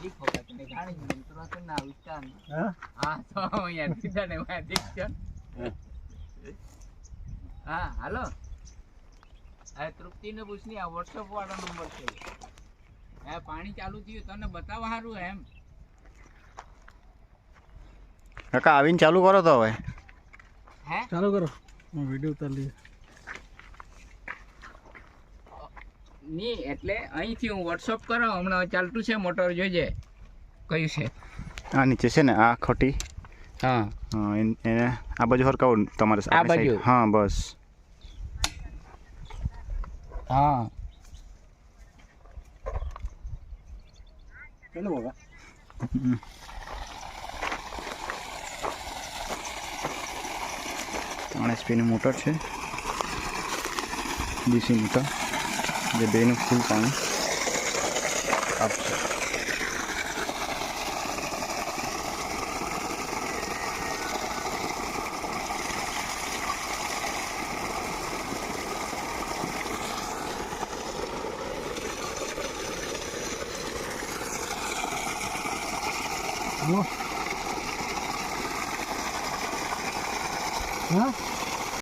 જી ફોકા તને ગાણી મંત્રો તો ના ઉચ્ચાર હા હા તો યાર સીધા ને વાત છે હા હાલો આ તૃપ્તિને પૂછની આ WhatsApp વાળો નંબર છે આ પાણી ચાલુ થયું તને બતાવવા સારું એમ કાકા આવીને ચાલુ કરો તો હવે હે ચાલુ કરો હું વિડીયો ઉતાર લઈએ ની એટલે અહીંથી હું WhatsApp કરો હમણાં ચાલતું છે મોટર જોઈજે કયું છે આ નીચે છે ને આ ખોટી હા હા એને આ બાજુ હરકાવો તમારે આ બાજુ? side. હા બસ હા ચાલો બાબા HP ની મોટર છે DC મોટર જે બેનું ફૂલ પાણી આપશે હા